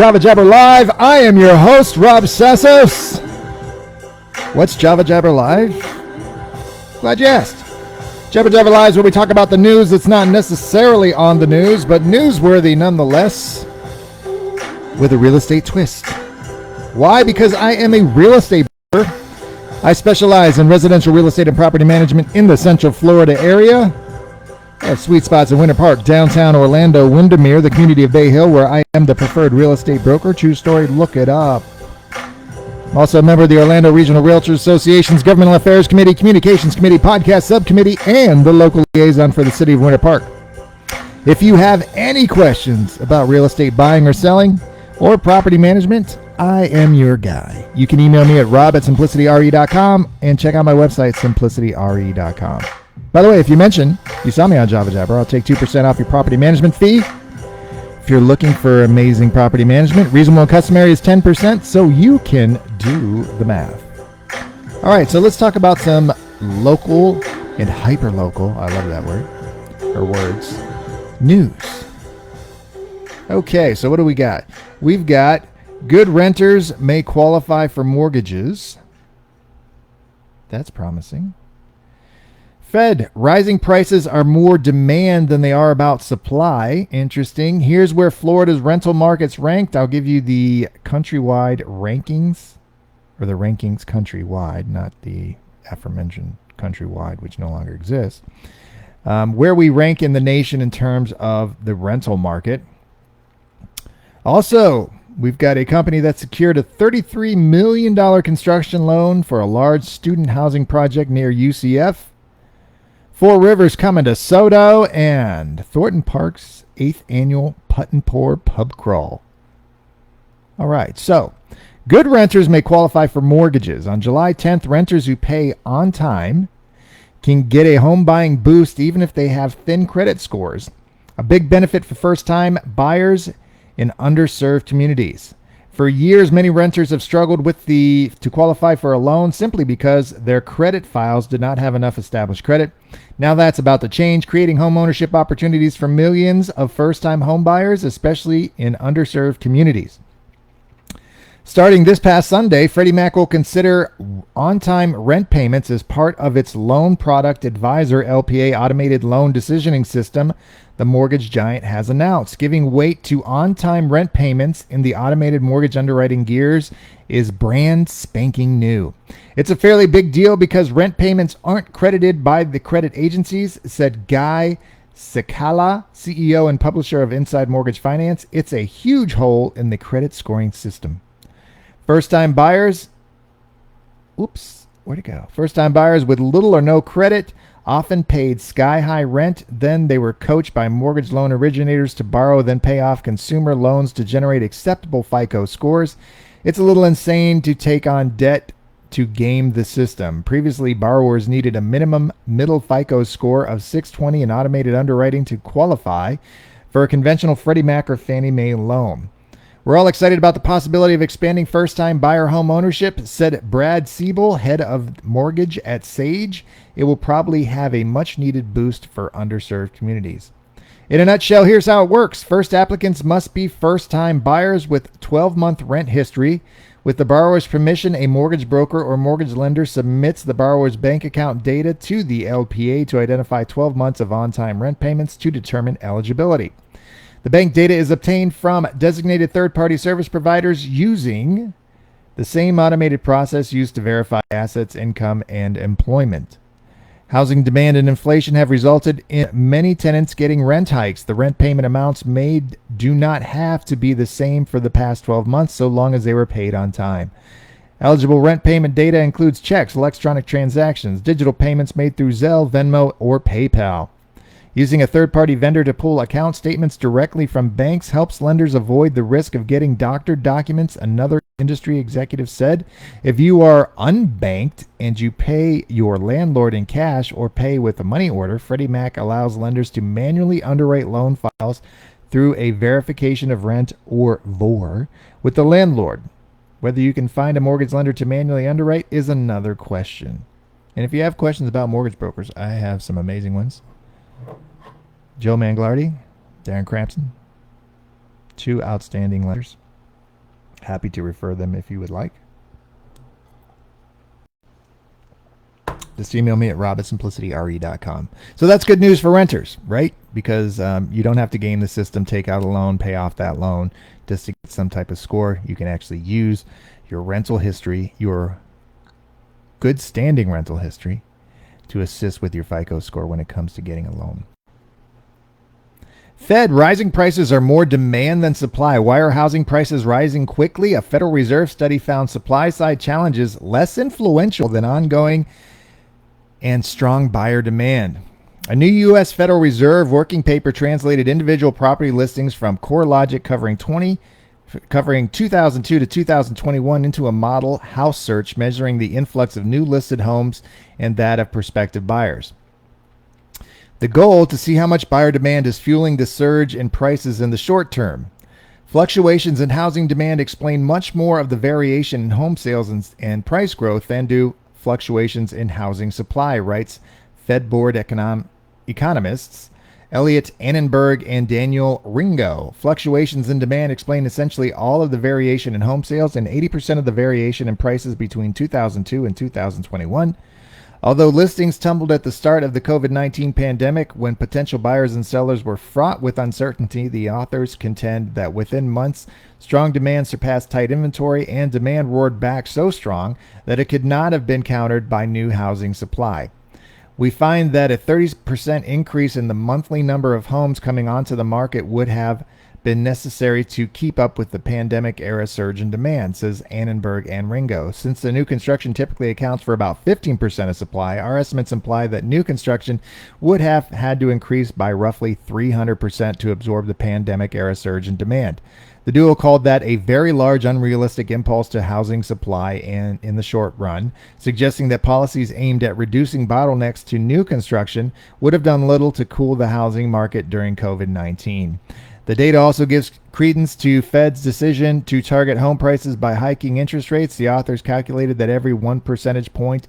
Java Jabber Live. I am your host, Rob Sassos. What's Java Jabber Live? Glad you asked. Jabber Jabber Live is where we talk about the news that's not necessarily on the news, but newsworthy nonetheless, with a real estate twist. Why? Because I am a real estate broker. I specialize in residential real estate and property management in the Central Florida area. I have sweet spots in Winter Park, downtown Orlando, Windermere, the community of Bay Hill, where I am the preferred real estate broker. True story, look it up. I'm also a member of the Orlando Regional Realtors Association's Governmental Affairs Committee, Communications Committee, Podcast Subcommittee, and the local liaison for the city of Winter Park. If you have any questions about real estate buying or selling or property management, I am your guy. You can email me at rob@simplicityre.com and check out my website, simplicityre.com. By the way, if you mention you saw me on Java Jabber, I'll take 2% off your property management fee. If you're looking for amazing property management, reasonable and customary is 10%, so you can do the math. All right, so let's talk about some local and hyper-local, I love that word, or words, news. Okay, so what do we got? We've got good renters may qualify for mortgages. That's promising. Fed, rising prices are more demand than they are about supply. Interesting. Here's where Florida's rental market's ranked. I'll give you the countrywide rankings, or the rankings countrywide, not the aforementioned countrywide, which no longer exists. Where we rank in the nation in terms of the rental market. Also, we've got a company that secured a $33 million construction loan for a large student housing project near UCF. Four Rivers coming to SoDo, and Thornton Park's 8th annual Putt and Pour pub crawl. All right, so good renters may qualify for mortgages. On July 10th, renters who pay on time can get a home buying boost even if they have thin credit scores. A big benefit for first-time buyers in underserved communities. For years, many renters have struggled to qualify for a loan simply because their credit files did not have enough established credit. Now that's about to change, creating home ownership opportunities for millions of first-time home buyers, especially in underserved communities. Starting this past Sunday, Freddie Mac will consider on-time rent payments as part of its Loan Product Advisor LPA automated loan decisioning system, the mortgage giant has announced. Giving weight to on-time rent payments in the automated mortgage underwriting gears is brand spanking new. It's a fairly big deal because rent payments aren't credited by the credit agencies, said Guy Cicala, CEO and publisher of Inside Mortgage Finance. It's a huge hole in the credit scoring system. First-time buyers, First-time buyers with little or no credit often paid sky-high rent. Then they were coached by mortgage loan originators to borrow, then pay off consumer loans to generate acceptable FICO scores. It's a little insane to take on debt to game the system. Previously, borrowers needed a minimum middle FICO score of 620 in automated underwriting to qualify for a conventional Freddie Mac or Fannie Mae loan. We're all excited about the possibility of expanding first-time buyer home ownership, said Brad Siebel, head of mortgage at Sage. It will probably have a much-needed boost for underserved communities. In a nutshell, here's how it works. First, applicants must be first-time buyers with 12-month rent history. With the borrower's permission, a mortgage broker or mortgage lender submits the borrower's bank account data to the LPA to identify 12 months of on-time rent payments to determine eligibility. The bank data is obtained from designated third-party service providers using the same automated process used to verify assets, income, and employment. Housing demand and inflation have resulted in many tenants getting rent hikes. The rent payment amounts made do not have to be the same for the past 12 months so long as they were paid on time. Eligible rent payment data includes checks, electronic transactions, digital payments made through Zelle, Venmo, or PayPal. Using a third-party vendor to pull account statements directly from banks helps lenders avoid the risk of getting doctored documents, another industry executive said. If you are unbanked and you pay your landlord in cash or pay with a money order, Freddie Mac allows lenders to manually underwrite loan files through a verification of rent or VOR with the landlord. Whether you can find a mortgage lender to manually underwrite is another question. And if you have questions about mortgage brokers, I have some amazing ones. Joe Manglardi, Darren Crampson, two outstanding lenders. Happy to refer them if you would like. Just email me at rob@simplicityre.com. So that's good news for renters, right? Because you don't have to game the system, take out a loan, pay off that loan just to get some type of score. You can actually use your rental history, your good standing rental history, to assist with your FICO score when it comes to getting a loan. Fed, rising prices are more demand than supply. Why are housing prices rising quickly? A Federal Reserve study found supply-side challenges less influential than ongoing and strong buyer demand. A new U.S. Federal Reserve working paper translated individual property listings from CoreLogic covering 2002 to 2021 into a model house search measuring the influx of new listed homes and that of prospective buyers. The goal to see how much buyer demand is fueling the surge in prices in the short term. Fluctuations in housing demand explain much more of the variation in home sales and price growth than do fluctuations in housing supply, writes Fed Board economists Elliot Annenberg and Daniel Ringo. Fluctuations in demand explain essentially all of the variation in home sales and 80% of the variation in prices between 2002 and 2021. Although listings tumbled at the start of the COVID-19 pandemic when potential buyers and sellers were fraught with uncertainty, the authors contend that within months, strong demand surpassed tight inventory and demand roared back so strong that it could not have been countered by new housing supply. We find that a 30% increase in the monthly number of homes coming onto the market would have been necessary to keep up with the pandemic-era surge in demand, says Annenberg and Ringo. Since the new construction typically accounts for about 15% of supply, our estimates imply that new construction would have had to increase by roughly 300% to absorb the pandemic-era surge in demand. The duo called that a very large unrealistic impulse to housing supply and in the short run, suggesting that policies aimed at reducing bottlenecks to new construction would have done little to cool the housing market during COVID-19. The data also gives credence to Fed's decision to target home prices by hiking interest rates. The authors calculated that every 1 percentage point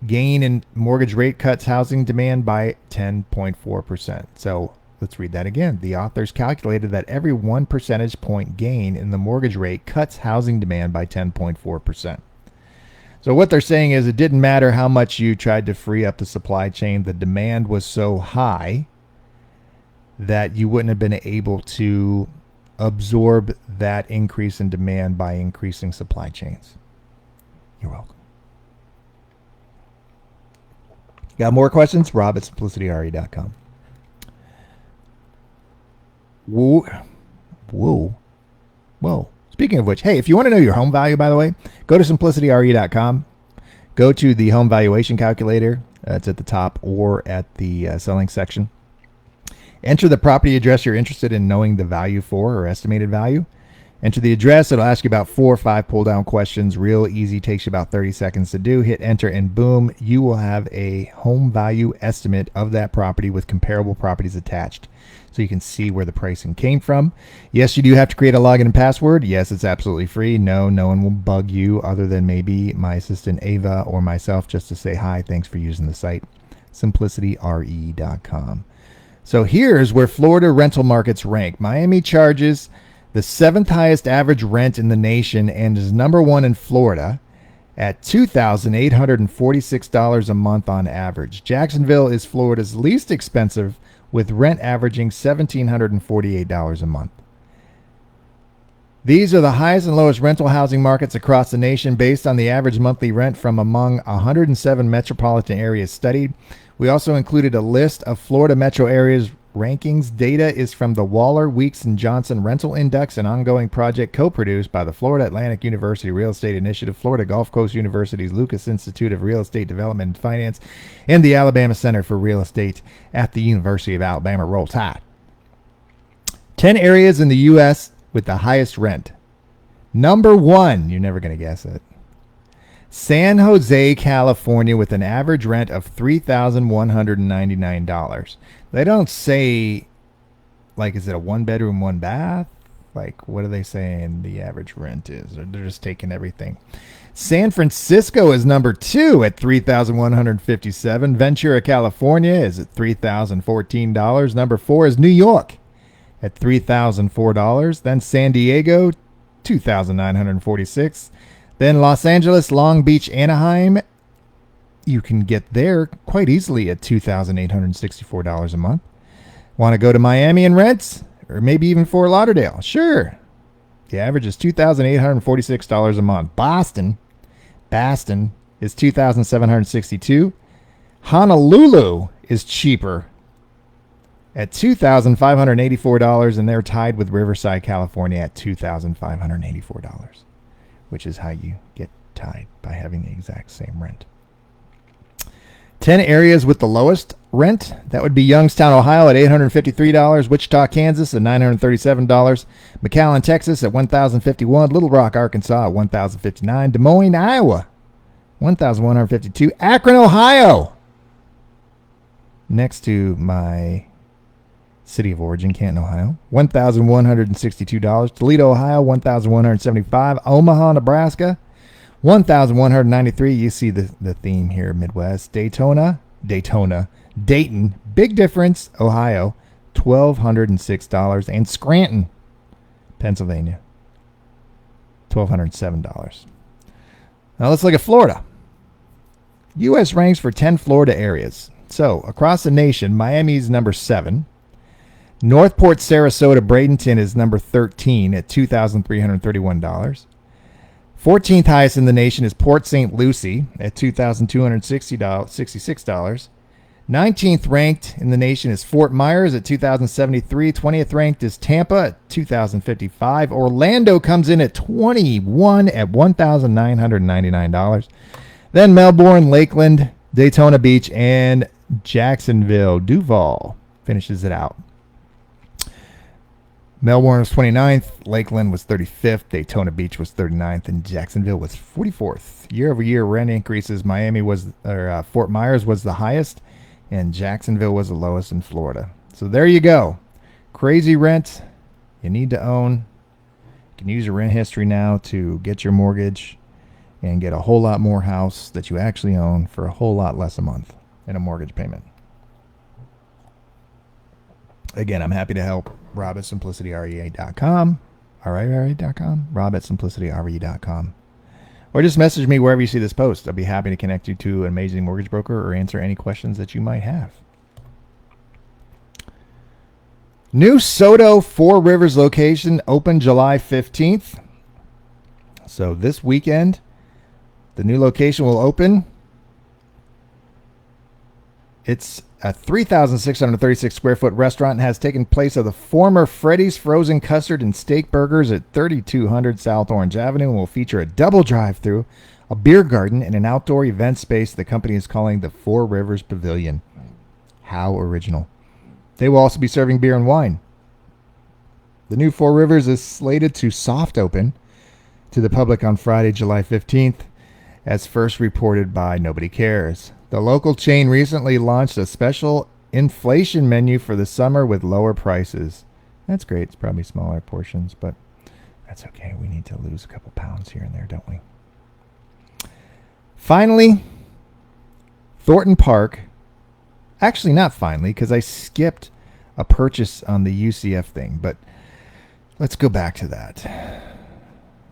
gain in mortgage rate cuts housing demand by 10.4%. So let's read that again. The authors calculated that every 1 percentage point gain in the mortgage rate cuts housing demand by 10.4%. So what they're saying is it didn't matter how much you tried to free up the supply chain. The demand was so high that you wouldn't have been able to absorb that increase in demand by increasing supply chains. You're welcome. Got more questions? Rob at simplicityre.com. Whoa. Speaking of which, hey, if you want to know your home value, by the way, go to simplicityre.com. Go to the home valuation calculator. It's at the top or at the selling section. Enter the property address you're interested in knowing the value for or estimated value. Enter the address. It'll ask you about 4 or 5 pull-down questions. Real easy. Takes you about 30 seconds to do. Hit enter and boom, you will have a home value estimate of that property with comparable properties attached. So you can see where the pricing came from. Yes, you do have to create a login and password. Yes, it's absolutely free. No one will bug you other than maybe my assistant Ava or myself just to say hi. Thanks for using the site. simplicityre.com. So here's where Florida rental markets rank. Miami charges the 7th highest average rent in the nation and is number 1 in Florida at $2,846 a month on average. Jacksonville is Florida's least expensive with rent averaging $1,748 a month. These are the highest and lowest rental housing markets across the nation based on the average monthly rent from among 107 metropolitan areas studied. We also included a list of Florida metro areas rankings. Data is from the Waller, Weeks, and Johnson Rental Index, an ongoing project co-produced by the Florida Atlantic University Real Estate Initiative, Florida Gulf Coast University's Lucas Institute of Real Estate Development and Finance, and the Alabama Center for Real Estate at the University of Alabama. Roll Tide. 10 areas in the U.S. with the highest rent. Number 1, you're never going to guess it. San Jose, California, with an average rent of $3,199. They don't say, like, is it a 1-bedroom, 1-bath? Like, what are they saying the average rent is? Or they're just taking everything. San Francisco is number 2 at $3,157. Ventura, California is at $3,014. Number 4 is New York at $3,004. Then San Diego, $2,946. Then Los Angeles, Long Beach, Anaheim, you can get there quite easily at $2,864 a month. Want to go to Miami and rent? Or maybe even Fort Lauderdale? Sure. The average is $2,846 a month. Boston is $2,762. Honolulu is cheaper at $2,584, and they're tied with Riverside, California at $2,584, which is how you get tied, by having the exact same rent. 10 areas with the lowest rent. That would be Youngstown, Ohio at $853, Wichita, Kansas at $937, McAllen, Texas at $1,051, Little Rock, Arkansas at $1,059, Des Moines, Iowa, $1,152, Akron, Ohio, next to my city of origin, Canton, Ohio, $1,162, Toledo, Ohio, $1,175, Omaha, Nebraska, $1,193. You see the theme here, Midwest. Dayton, big difference, Ohio, $1,206, and Scranton, Pennsylvania, $1,207. Now let's look at Florida. U.S. ranks for 10 Florida areas. So across the nation, Miami's number 7. Northport, Sarasota, Bradenton is number 13 at $2,331. 14th highest in the nation is Port St. Lucie at $2,266. 19th ranked in the nation is Fort Myers at $2,073. 20th ranked is Tampa at $2,055. Orlando comes in at 21 at $1,999. Then Melbourne, Lakeland, Daytona Beach, and Jacksonville. Duval finishes it out. Melbourne was 29th, Lakeland was 35th, Daytona Beach was 39th, and Jacksonville was 44th. Year-over-year rent increases, Fort Myers was the highest, and Jacksonville was the lowest in Florida. So there you go. Crazy rent you need to own. You can use your rent history now to get your mortgage and get a whole lot more house that you actually own for a whole lot less a month in a mortgage payment. Again, I'm happy to help. Rob at SimplicityREA.com. REA.com. Rob at SimplicityREA.com. Or just message me wherever you see this post. I'll be happy to connect you to an amazing mortgage broker or answer any questions that you might have. New SoDo Four Rivers location opened July 15th. So this weekend, the new location will open. It's a 3,636 square foot restaurant and has taken place of the former Freddy's Frozen Custard and Steak Burgers at 3200 South Orange Avenue and will feature a double drive-through, a beer garden, and an outdoor event space the company is calling the Four Rivers Pavilion. How original. They will also be serving beer and wine. The new Four Rivers is slated to soft open to the public on Friday, July 15th, as first reported by Nobody Cares. The local chain recently launched a special inflation menu for the summer with lower prices. That's great. It's probably smaller portions, but that's okay. We need to lose a couple pounds here and there, don't we? Finally, Thornton Park. Actually, not finally, because I skipped a purchase on the UCF thing, but let's go back to that.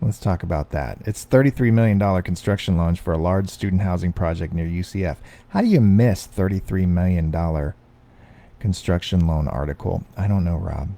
Let's talk about that. It's $33 million construction loan for a large student housing project near UCF. How do you miss $33 million construction loan article? I don't know, Rob.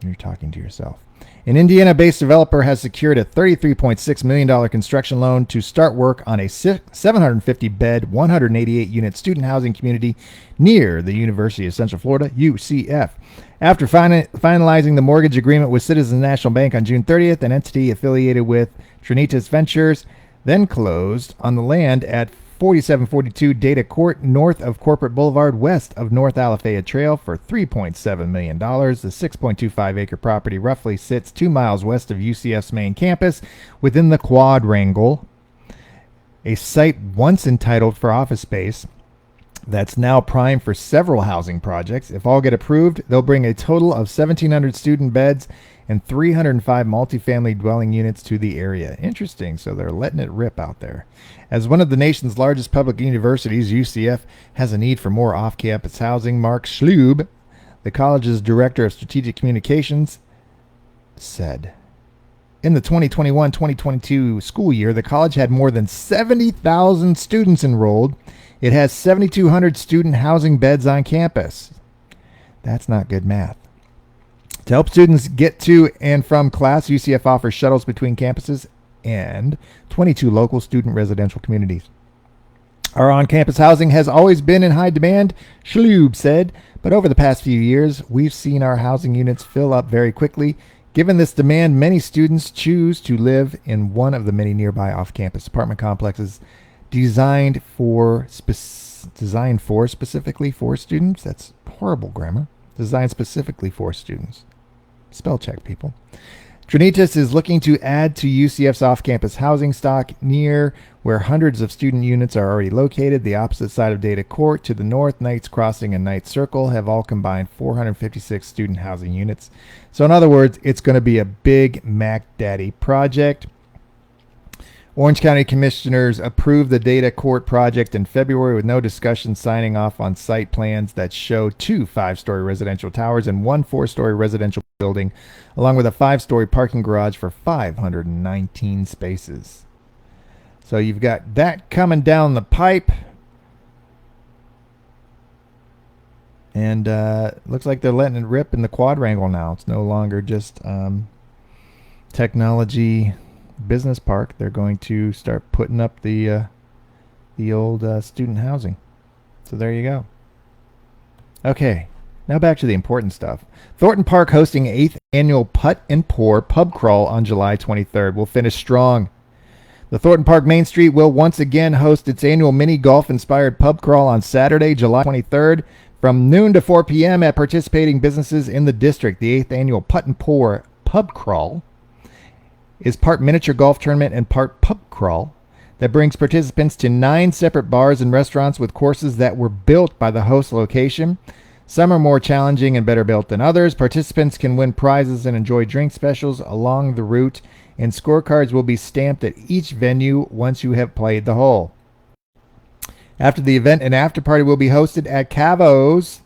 You're talking to yourself. An Indiana-based developer has secured a $33.6 million construction loan to start work on a 750-bed, 188-unit student housing community near the University of Central Florida, UCF. After finalizing the mortgage agreement with Citizens National Bank on June 30th, an entity affiliated with Trinitas Ventures then closed on the land at 4742 Data Court, north of Corporate Boulevard, west of North Alafaya Trail for $3.7 million. The 6.25-acre property roughly sits 2 miles west of UCF's main campus within the Quadrangle, a site once entitled for office space that's now prime for several housing projects. If all get approved, they'll bring a total of 1,700 student beds and 305 multifamily dwelling units to the area. Interesting. So they're letting it rip out there. As one of the nation's largest public universities, UCF has a need for more off-campus housing. Mark Schlube, the college's director of strategic communications, said, In the 2021-2022 school year, the college had more than 70,000 students enrolled. It has 7,200 student housing beds on campus. That's not good math. To help students get to and from class, UCF offers shuttles between campuses and 22 local student residential communities. Our on-campus housing has always been in high demand, Schlube said, but over the past few years, we've seen our housing units fill up very quickly. Given this demand, many students choose to live in one of the many nearby off-campus apartment complexes designed specifically for students. That's horrible grammar. Designed specifically for students. Spell check, people. Trinitas is looking to add to UCF's off-campus housing stock near where hundreds of student units are already located. The opposite side of Data Court to the north, Knights Crossing and Knights Circle have all combined 456 student housing units. So in other words, it's going to be a big Mac Daddy project. Orange County Commissioners approved the Data Court project in February with no discussion, signing off on site plans that show 2 5-story residential towers and 1 4-story residential building, along with a 5-story parking garage for 519 spaces. So you've got that coming down the pipe. And looks like they're letting it rip in the quadrangle now. It's no longer just technology business park. They're going to start putting up the old student housing. So there you go. Okay, now back to the important stuff. Thornton Park hosting 8th annual Putt and Pour pub crawl on July 23rd. Will finish strong. The Thornton Park Main Street will once again host its annual mini golf inspired pub crawl on Saturday, July 23rd from noon to 4 p.m. at participating businesses in the district. The 8th annual Putt and Pour pub crawl is part miniature golf tournament and part pub crawl that brings participants to 9 separate bars and restaurants with courses that were built by the host location. Some are more challenging and better built than others. Participants can win prizes and enjoy drink specials along the route, and scorecards will be stamped at each venue once you have played the hole. After the event, an after party will be hosted at Cavo's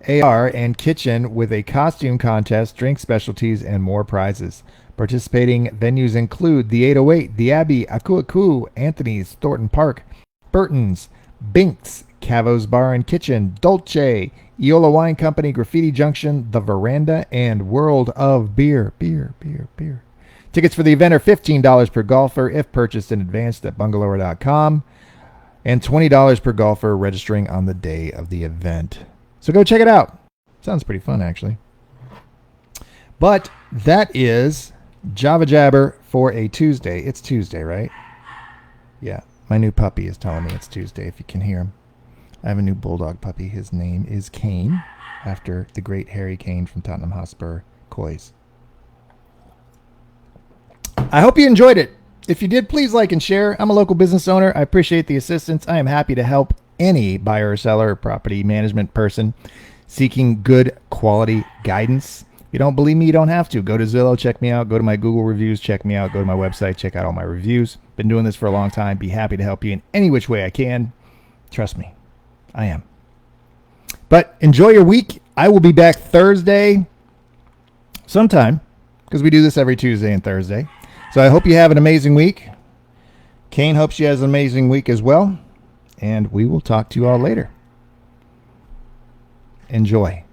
AR and Kitchen with a costume contest, drink specialties, and more prizes. Participating venues include the 808, the Abbey, Aku, Anthony's, Thornton Park, Burton's, Binks, Cavo's Bar and Kitchen, Dolce, Eola Wine Company, Graffiti Junction, The Veranda, and World of Beer. Tickets for the event are $15 per golfer if purchased in advance at bungalower.com and $20 per golfer registering on the day of the event. So go check it out. Sounds pretty fun, actually. But that is Java Jabber for a Tuesday. It's Tuesday, right? Yeah, my new puppy is telling me it's Tuesday, if you can hear him. I have a new bulldog puppy. His name is Kane, after the great Harry Kane from Tottenham Hotspur Coys. I hope you enjoyed it. If you did, please like and share. I'm a local business owner. I appreciate the assistance. I am happy to help any buyer or seller or property management person seeking good quality guidance. If you don't believe me, you don't have to. Go to Zillow, check me out. Go to my Google reviews, check me out. Go to my website, check out all my reviews. Been doing this for a long time. Be happy to help you in any which way I can. Trust me, I am. But enjoy your week. I will be back Thursday sometime, because we do this every Tuesday and Thursday. So I hope you have an amazing week. Kane hopes you has an amazing week as well. And we will talk to you all later. Enjoy.